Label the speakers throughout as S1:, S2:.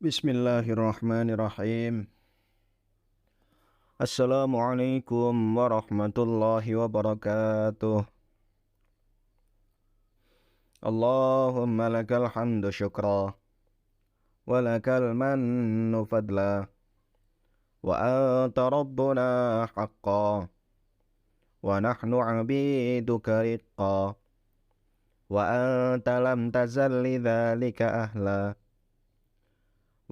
S1: Bismillahirrahmanirrahim. Assalamualaikum warahmatullahi wabarakatuh. Allahumma lakal hamdu syukra wa lakal mannu fadla wa anta rabbuna haqqa wa nahnu abiduka riqqa wa anta lam tazal lidzalika ahla.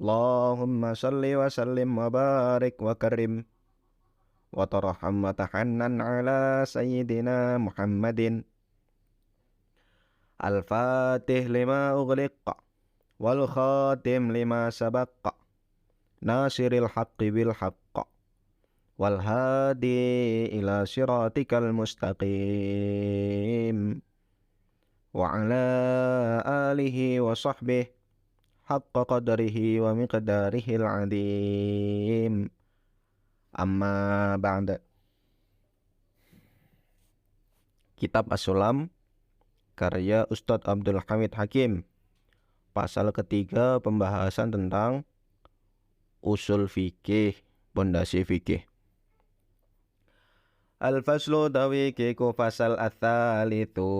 S1: Allahumma salli wa sallim wa barik wa karim wa tarham wa tahannan ala sayyidina Muhammadin al-fatih lima ughliqa wal khatim lima sabaqa nasiril haqqi bil haqqa wal hadi ila siratikal mustaqim wa ala alihi wa sahbihi haqqa qadrihi wa miqdarihil adim. Amma ba'da. Kitab As-Sulam karya Ustadz Abdul Hamid Hakim. Pasal ketiga, pembahasan tentang usul fikih, pondasi fikih. Al-faslu dawi kiku fasal ats-tsalitsu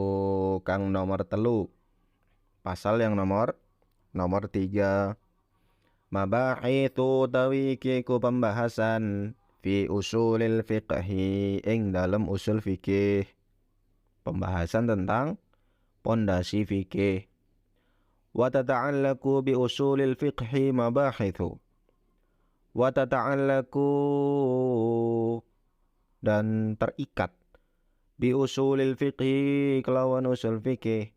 S1: kang nomor telu. Pasal yang nomor 3. Mabahitsu dawi kiku pembahasan fi usulil fiqhi ing dalam usul fikih. Pembahasan tentang pondasi fikih. Wa tata'allaqu bi usulil fiqhi mabahitsu. Wa tata'allaqu dan terikat bi usulil fiqhi kelawan usul fikih.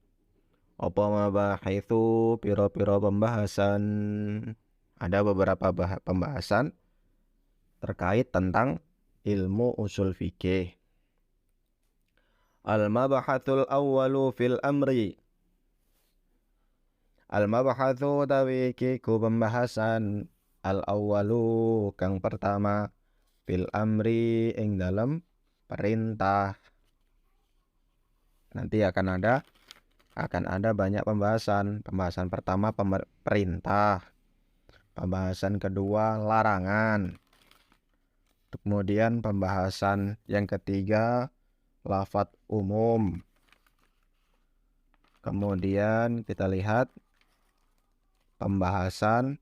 S1: Apa mabahitsu pira-pira pembahasan. Ada beberapa pembahasan terkait tentang ilmu usul fikih. Al-mabahatul awwalu fil amri. Al-mabahathu tawi kiku pembahasan al-awwalu kang pertama fil amri ing dalam perintah. Nanti akan ada banyak pembahasan. Pembahasan pertama perintah. Pembahasan kedua larangan. Kemudian pembahasan yang ketiga lafadz umum. Kemudian kita lihat pembahasan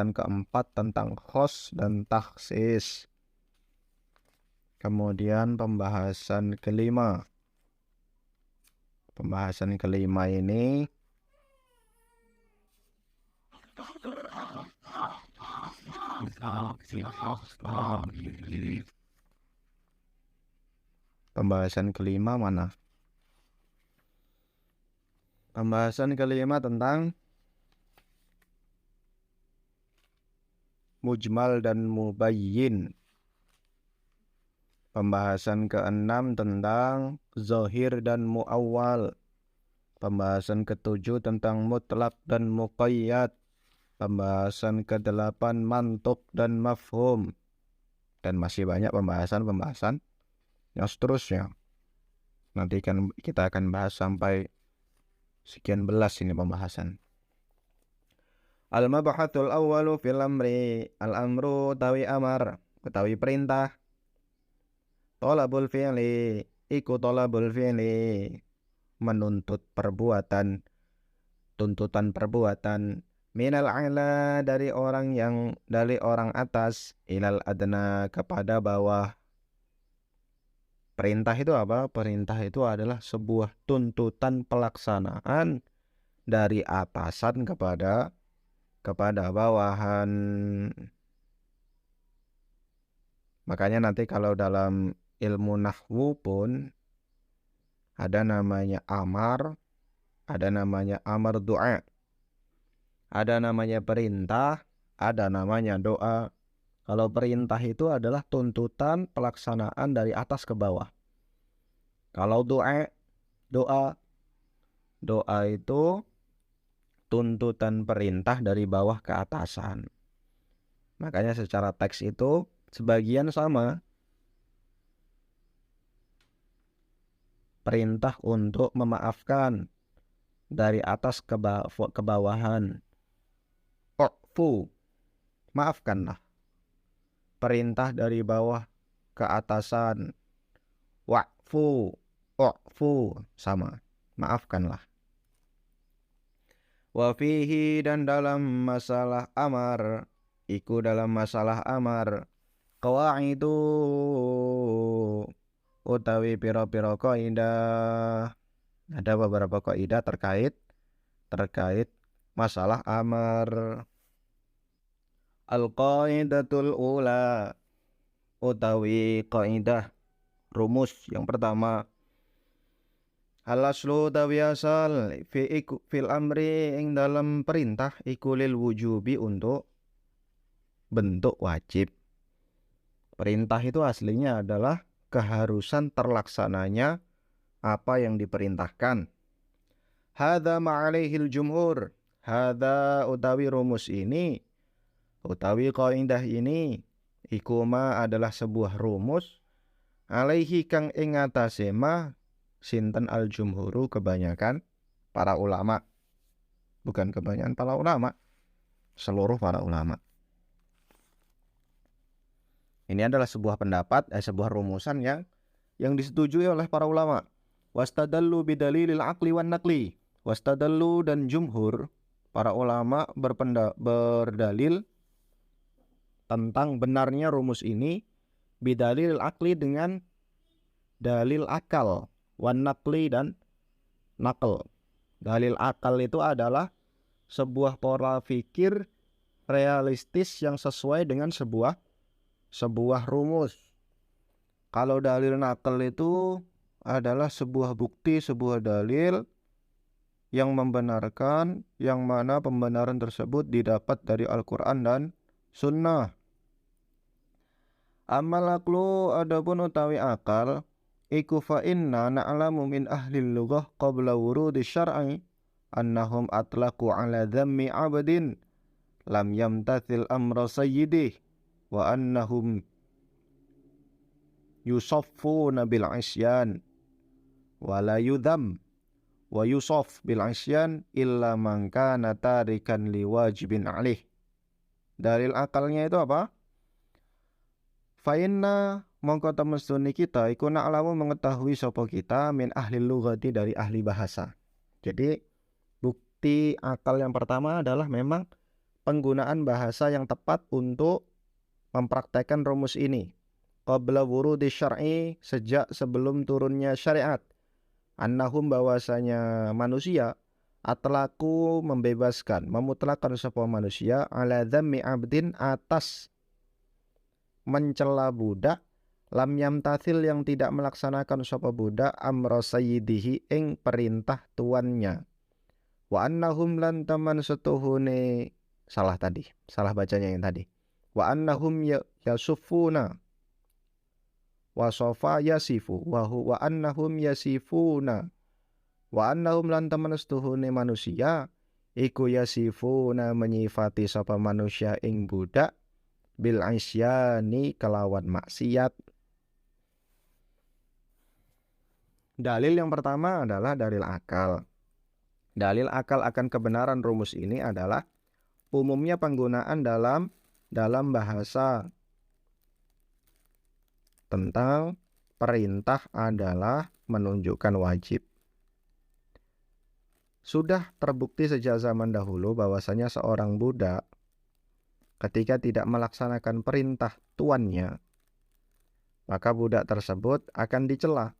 S1: keempat tentang khos dan takhsis. Kemudian pembahasan kelima. Pembahasan kelima ini pembahasan kelima mana? Pembahasan kelima tentang mujmal dan mubayyin. Pembahasan keenam tentang zahir dan muawwal. Pembahasan ketujuh tentang mutlak dan muqayyad. Pembahasan kedelapan mantuk dan mafhum. Dan masih banyak pembahasan yang seterusnya. Nanti kita akan bahas sampai sekian belas ini pembahasan. Al-mabahatul awwalu fil amri. Al-amru tawi amar, utawi perintah. Tolabul fi'li, iku tolabul fi'li, menuntut perbuatan, tuntutan perbuatan. Minal a'la, dari orang atas, ilal adna, kepada bawah. Perintah itu apa? Perintah itu adalah sebuah tuntutan pelaksanaan dari atasan kepada bawahan. Makanya nanti kalau dalam ilmu nahwu pun ada namanya amar, ada namanya amar doa, ada namanya perintah, ada namanya doa. Kalau perintah itu adalah tuntutan pelaksanaan dari atas ke bawah. Kalau doa itu tuntutan perintah dari bawah ke atasan. Makanya secara teks itu sebagian sama. perintah untuk memaafkan dari atas ke bawahan. U'fu, maafkanlah. Perintah dari bawah ke atasan. Wa'fu, u'fu, sama, maafkanlah. Wa fihi, dan dalam masalah amar, iku dalam masalah amar, qawaidu utawi piro-piro kaidah. Ada beberapa kaidah terkait masalah amar. Al-qaidatul ula, utawi kaidah rumus yang pertama, al-aslu utawi asal fil amri ing dalam perintah iku lil wujubi untuk bentuk wajib. Perintah itu aslinya adalah keharusan terlaksananya apa yang diperintahkan. Hadza ma'alaihil jumhur. Hadza utawi rumus ini, utawi kaidah ini, ikuma adalah sebuah rumus alaihi kang ing atase ma sinten al jumhuru, kebanyakan para ulama. Bukan kebanyakan para ulama, seluruh para ulama. Ini adalah sebuah pendapat, sebuah rumusan yang disetujui oleh para ulama. Wastadallu bidalilil aqli wan naqli. Wastadallu, dan jumhur para ulama berdalil tentang benarnya rumus ini bidalil aqli, dengan dalil akal, wan naqli, dan nakal. Dalil akal itu adalah sebuah pola fikir realistis yang sesuai dengan sebuah rumus. Kalau dalil nakal itu adalah sebuah bukti, sebuah dalil yang membenarkan, yang mana pembenaran tersebut didapat dari Al-Quran dan Sunnah. Amal aqlu, adapun utawi akal, iku fa inna na'lamu min ahlil lughah qabla wurudi syar'i annahum atlaqu ala dhammi abdin lam yamtathil amra sayyidih wa annahum yusaffuna bil isyan wa la yudham wa yusaf bil isyan illa man kana tarikan liwajibin alih. Dalil akalnya itu apa? Fa inna, mongko temestune kita iku na'lamu, mengetahui sapa kita, min ahli lughati, dari ahli bahasa. Jadi bukti akal yang pertama adalah memang penggunaan bahasa yang tepat untuk mempraktekkan rumus ini. Qabla wurudi syar'i, sejak sebelum turunnya syariat. Annahum, bahwasanya manusia, atlaku, membebaskan, memutlakkan sapa manusia, ala dhammi abdin, atas mencela budak, lam yamtathil, yang tidak melaksanakan sapa budak, amra sayyidihi, ing perintah tuannya. Wa annahum, lan taman setuhune, salah bacanya yang tadi. Wa annahum yasufuna wa sofa yasifu wa annahum yasifuna wa annahum, lan taman setuhune manusia iku yasifuna, menyifati sapa manusia ing budak, bil isyani, kelawan maksiat. Dalil yang pertama adalah dalil akal. Dalil akal akan kebenaran rumus ini adalah umumnya penggunaan dalam bahasa tentang perintah adalah menunjukkan wajib. Sudah terbukti sejak zaman dahulu bahwasanya seorang budak ketika tidak melaksanakan perintah tuannya, maka budak tersebut akan dicela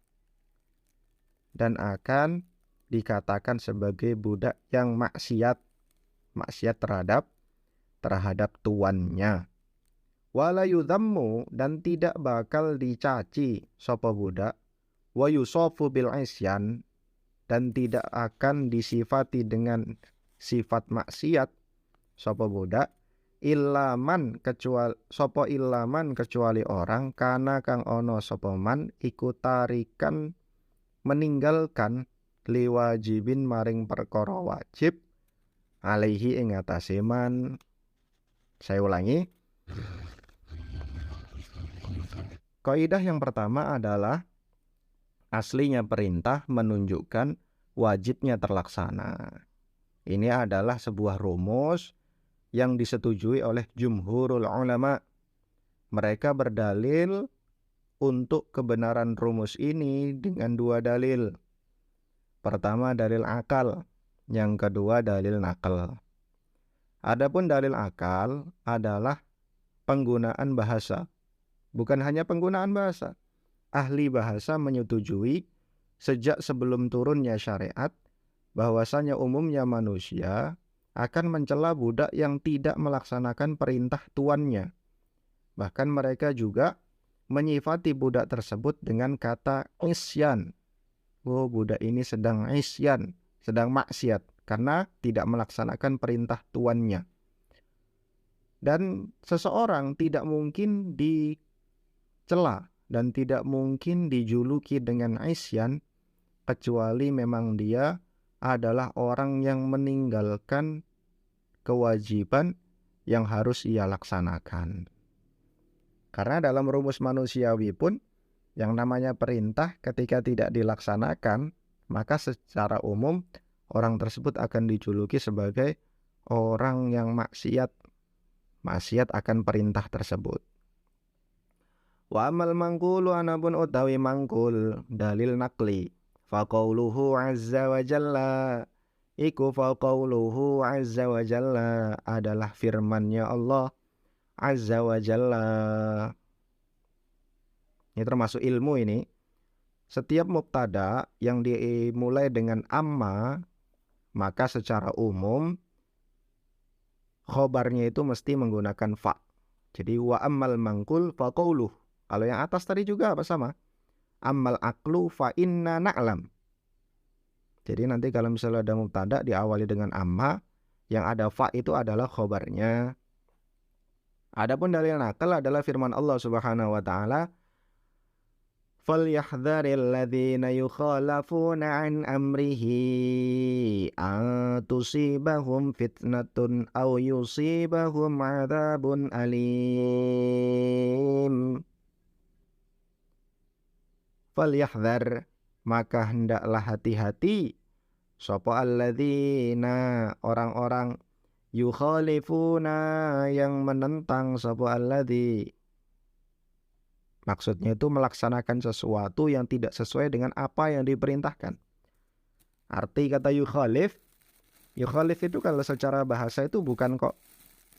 S1: dan akan dikatakan sebagai budak yang maksiat terhadap tuannya. Wala yudhammu, dan tidak bakal dicaci sapa budak, wa yusafu bil isyan, dan tidak akan disifati dengan sifat maksiat sapa budak, ilaman, kecuali orang, kana kang ono sapa man iku tarikan, meninggalkan, liwajibin, maring perkara wajib, alaihi, ing atase man. Saya ulangi. Kaidah yang pertama adalah Aslinya perintah menunjukkan wajibnya terlaksana. Ini adalah sebuah rumus yang disetujui oleh jumhurul ulama. Mereka berdalil untuk kebenaran rumus ini dengan dua dalil. Pertama dalil akal, yang kedua dalil nakal. Adapun dalil akal adalah penggunaan bahasa. Bukan hanya penggunaan bahasa. Ahli bahasa menyetujui sejak sebelum turunnya syariat bahwasanya umumnya manusia akan mencela budak yang tidak melaksanakan perintah tuannya. Bahkan mereka juga menyifati budak tersebut dengan kata isyan. Oh, budak ini sedang isyan, sedang maksiat karena tidak melaksanakan perintah tuannya. Dan seseorang tidak mungkin dicela dan tidak mungkin dijuluki dengan isyan kecuali memang dia adalah orang yang meninggalkan kewajiban yang harus ia laksanakan. Karena dalam rumus manusiawi pun yang namanya perintah ketika tidak dilaksanakan, maka secara umum orang tersebut akan dijuluki sebagai orang yang maksiat akan perintah tersebut. Wa amal mangkulu anapun utawi mangkul dalil nakli faqauluhu azza wa jalla iku faqauluhu azza wa jalla adalah firman-Nya Allah azza wa jalla. Ini termasuk ilmu ini. Setiap mubtada yang dimulai dengan amma maka secara umum khobarnya itu mesti menggunakan fa. Jadi wa ammal mangkul faqauluh. Kalau yang atas tadi juga apa sama? Ammal aqlu fa inna na'lam. Jadi nanti kalau misalnya ada mubtada diawali dengan amma, yang ada fa itu adalah khobarnya. Adapun dalil nakal adalah firman Allah Subhanahu wa taala, "Falyahdharil ladzina yukhalafuna an amrihi an tusibahum fitnatun aw yusibahum adzabun alim." Falyahdhar, maka hendaklah hati-hati sapa alladzina, orang-orang yukhalifuna yang menentang sapa alladzi. Maksudnya itu melaksanakan sesuatu yang tidak sesuai dengan apa yang diperintahkan. Arti kata yukhalif itu kalau secara bahasa itu bukan kok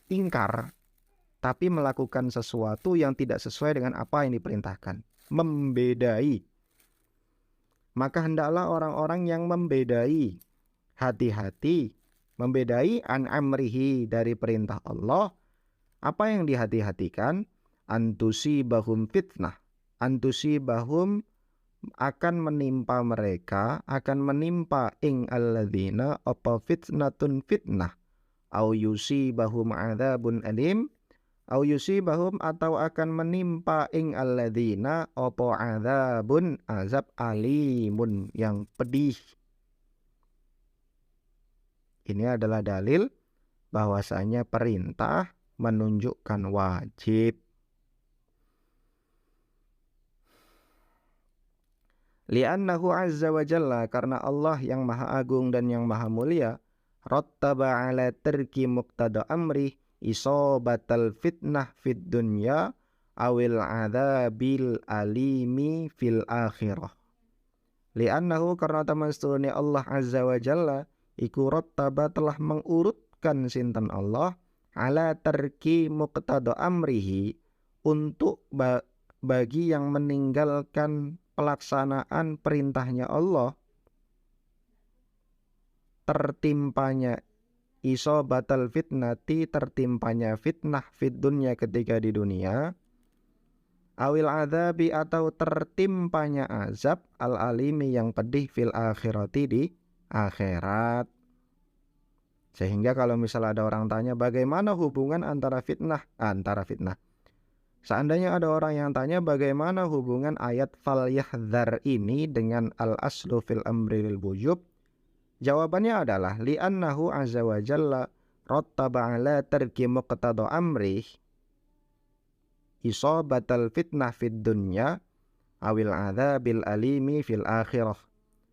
S1: ingkar, tapi melakukan sesuatu yang tidak sesuai dengan apa yang diperintahkan. Membedai. Maka hendaklah orang-orang yang membedai, hati-hati, membedai an amrihi dari perintah Allah. Apa yang dihati-hatikan? Antusibahum fitnah. Antusibahum akan menimpa mereka, akan menimpa ing alladzina apa fitnatun fitnah. Au yusibahum adzabun alim. Au yusibahum atau akan menimpa ing alladzina apa adzabun azab alimun yang pedih. Ini adalah dalil bahwasanya perintah menunjukkan wajib. Li'annahu azza wa jalla, karena Allah yang maha agung dan yang maha mulia, rattaba ala tarki muqtada amri isobatal fitnah fid dunya awil adzabil alimi fil akhirah. Li'annahu, karena teman-teman Allah azza wa jalla iku rattaba telah mengurutkan sinten Allah ala tarki muqtada amrihi, untuk bagi yang meninggalkan pelaksanaan perintahnya Allah, tertimpanya isobatal fitnati, tertimpanya fitnah fid dunya ketika di dunia, awil adzabi atau tertimpanya azab al alimi yang pedih fil akhirati di akhirat. Sehingga kalau misalnya ada orang tanya bagaimana hubungan antara fitnah. Seandainya ada orang yang tanya bagaimana hubungan ayat fal yahdhar ini dengan al aslu fil amri lil wujub, jawabannya adalah li'annahu azza wa jalla rattaba ala tarki muqtada amri isobatal fitnah fid dunya awil adzabil alimi fil akhirah.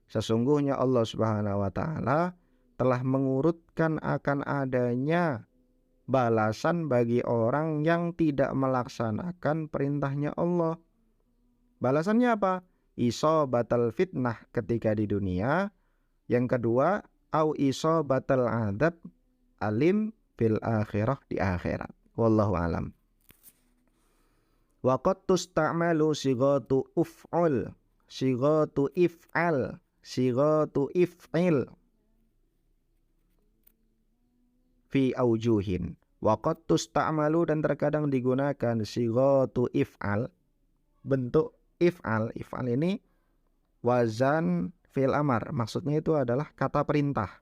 S1: Sesungguhnya Allah Subhanahu wa taala telah mengurutkan akan adanya balasan bagi orang yang tidak melaksanakan perintahnya Allah. Balasannya apa? Isobatal fitnah ketika di dunia. Yang kedua, au isobatal adab alim fil akhirah, di akhirat. Wallahu alam. Wa qad tusta'malu sighatu uf'ul, sighatu if'al, sighatu if'il fi aujuhin. Wa qad tusta'malu, dan terkadang digunakan sighatu if'al, bentuk if'al. If'al ini wazan fi'il amar, maksudnya itu adalah kata perintah.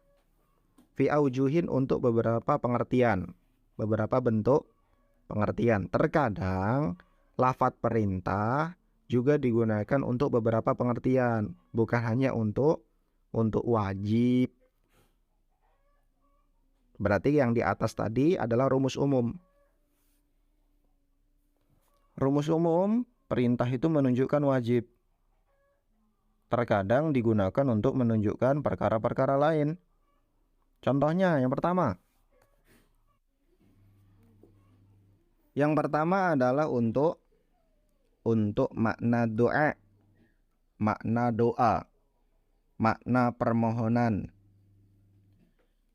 S1: Fi aujuhin, untuk beberapa pengertian, beberapa bentuk pengertian. Terkadang lafadz perintah juga digunakan untuk beberapa pengertian, bukan hanya untuk wajib. Berarti yang di atas tadi adalah rumus umum. Rumus umum, perintah itu menunjukkan wajib. Terkadang digunakan untuk menunjukkan perkara-perkara lain. Contohnya yang pertama. Yang pertama adalah untuk makna doa, makna permohonan.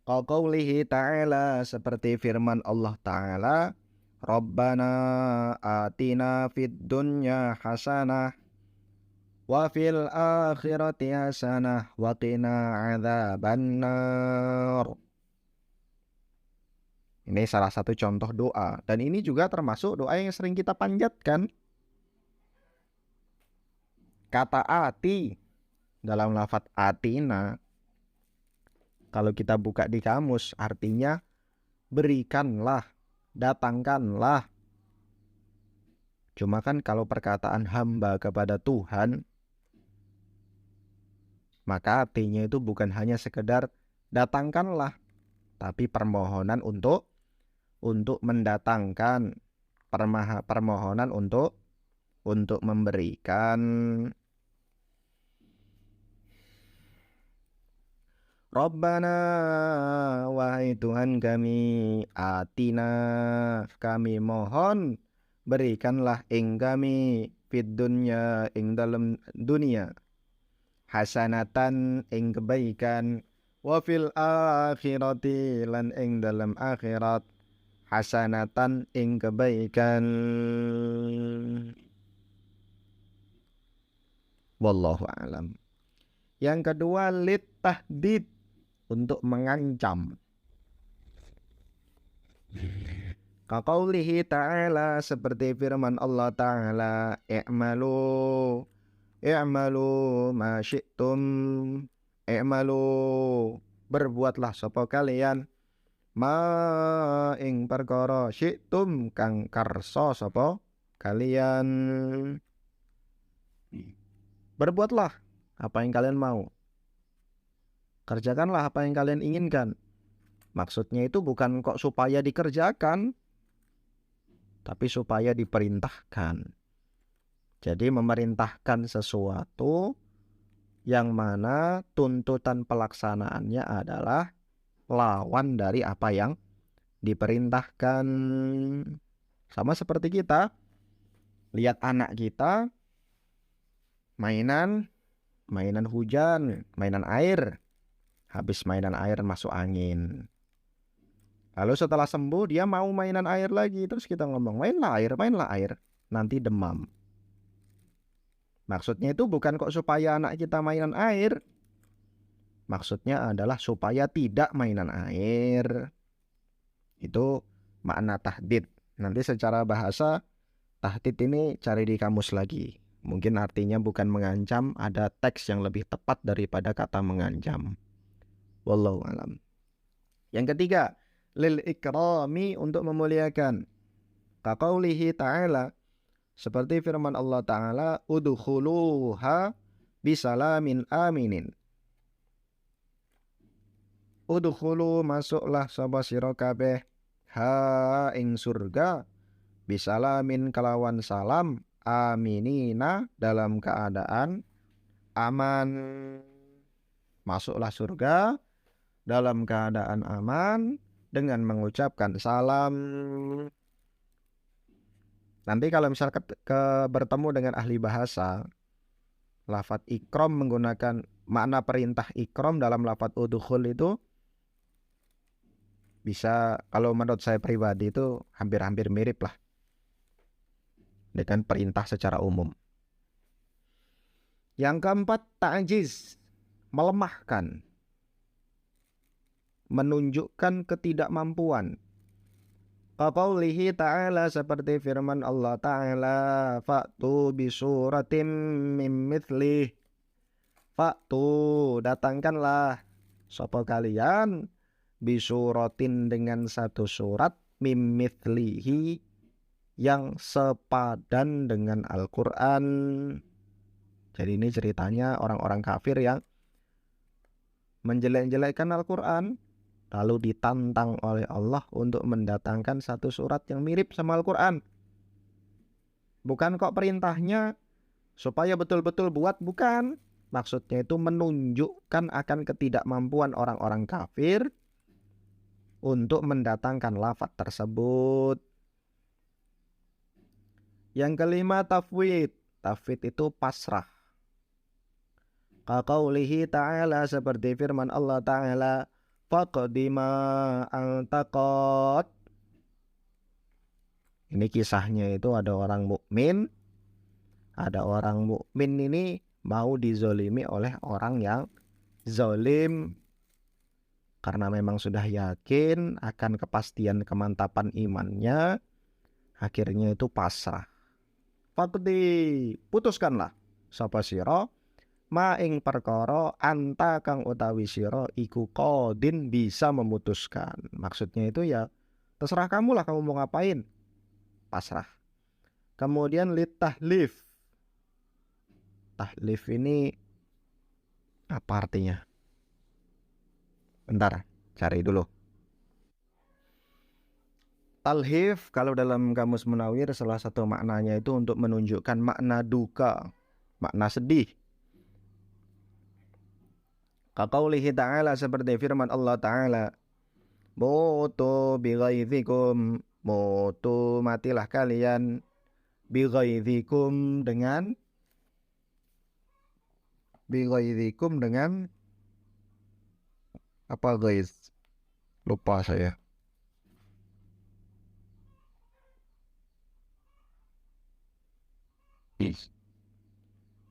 S1: Qaulihi ta'ala, seperti firman Allah Ta'ala, Rabbana atina fid dunya hasanah wa fil akhirati hasanah wa qina adzabannar. Ini salah satu contoh doa, dan ini juga termasuk doa yang sering kita panjatkan. Kata ati dalam lafadz atina, kalau kita buka di kamus, artinya berikanlah, datangkanlah. Cuma kan kalau perkataan hamba kepada Tuhan, maka artinya itu bukan hanya sekedar datangkanlah, tapi permohonan untuk mendatangkan, permohonan untuk memberikan. Rabbana, wahai Tuhan kami, atina, kami mohon, berikanlah ing kami, fid dunya, ing dalam dunia, hasanatan, ing kebaikan, wa fil akhirati, lan ing dalam akhirat, hasanatan, ing kebaikan. Wallahu alam. Yang kedua, lit tahdid, untuk mengancam. Kaqaulihi ta'ala, seperti firman Allah Ta'ala, i'malu ma syi'tum, i'malu, berbuatlah sapa kalian, ma ing perkara, syi'tum kang karsa sapa kalian. Berbuatlah apa yang kalian mau, kerjakanlah apa yang kalian inginkan. Maksudnya itu bukan kok supaya dikerjakan, tapi supaya diperintahkan. Jadi memerintahkan sesuatu yang mana tuntutan pelaksanaannya adalah lawan dari apa yang diperintahkan. Sama seperti kita lihat anak kita mainan hujan, mainan air. Habis mainan air masuk angin. Lalu setelah sembuh dia mau mainan air lagi. Terus kita ngomong, mainlah air. Nanti demam. Maksudnya itu bukan kok supaya anak kita mainan air. Maksudnya adalah supaya tidak mainan air. Itu makna tahdid. Nanti secara bahasa, tahdid ini cari di kamus lagi. Mungkin artinya bukan mengancam, ada teks yang lebih tepat daripada kata mengancam. Wallahu alam. Yang ketiga, lil ikrami, untuk memuliakan. Kaqaulihi ta'ala, seperti firman Allah Ta'ala, udkhuluha bisalamin aminin. Udkhulu, masuklah sapa sira kabeh, ha ing surga, bisalamin kalawan salam, aminina, dalam keadaan aman. Masuklah surga dalam keadaan aman dengan mengucapkan salam. Nanti kalau misal bertemu dengan ahli bahasa, lafadz ikram menggunakan makna perintah ikram dalam lafadz udkhul itu bisa, kalau menurut saya pribadi itu hampir-hampir mirip lah dengan perintah secara umum. Yang keempat, ta'jiz, melemahkan, menunjukkan ketidakmampuan. Qaulihi ta'ala, seperti firman Allah Ta'ala, fa'tu bisuratim mim mithlih. Fa'tu, datangkanlah sapa kalian bisuratin, dengan satu surat, mim mithlihi, yang sepadan dengan Al-Quran. Jadi ini ceritanya orang-orang kafir yang menjelek-jelekkan Al-Quran, lalu ditantang oleh Allah untuk mendatangkan satu surat yang mirip sama Al-Quran. Bukan kok perintahnya supaya betul-betul buat, bukan. Maksudnya itu menunjukkan akan ketidakmampuan orang-orang kafir untuk mendatangkan lafadz tersebut. Yang kelima, tafwid. Tafwid itu pasrah. Qaulihi ta'ala, seperti firman Allah Ta'ala, faqdima antaqat. Ini kisahnya itu ada orang mukmin. Ada orang mukmin ini mau dizolimi oleh orang yang zolim. Karena memang sudah yakin akan kepastian kemantapan imannya, akhirnya itu pasrah. Faqdi, putuskanlah sapa sira ma ing perkara anta kang utawi sira iku qadin, bisa memutuskan. Maksudnya itu ya terserah kamu lah, kamu mau ngapain, pasrah. Kemudian litahlif. Tahlif ini apa artinya? Bentar, cari dulu. Talhif kalau dalam Kamus Munawir salah satu maknanya itu untuk menunjukkan makna duka, makna sedih. Qaulihi ta'ala, seperti firman Allah Ta'ala, mutu bighaithikum, mutu, matilah kalian, bighaithikum, dengan apa guys? Lupa saya.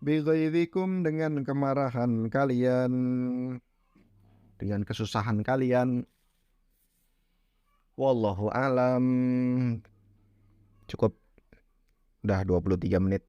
S1: Bighaithikum, dengan kemarahan kalian, dengan kesusahan kalian. Wallahu alam. Cukup, udah 23 menit.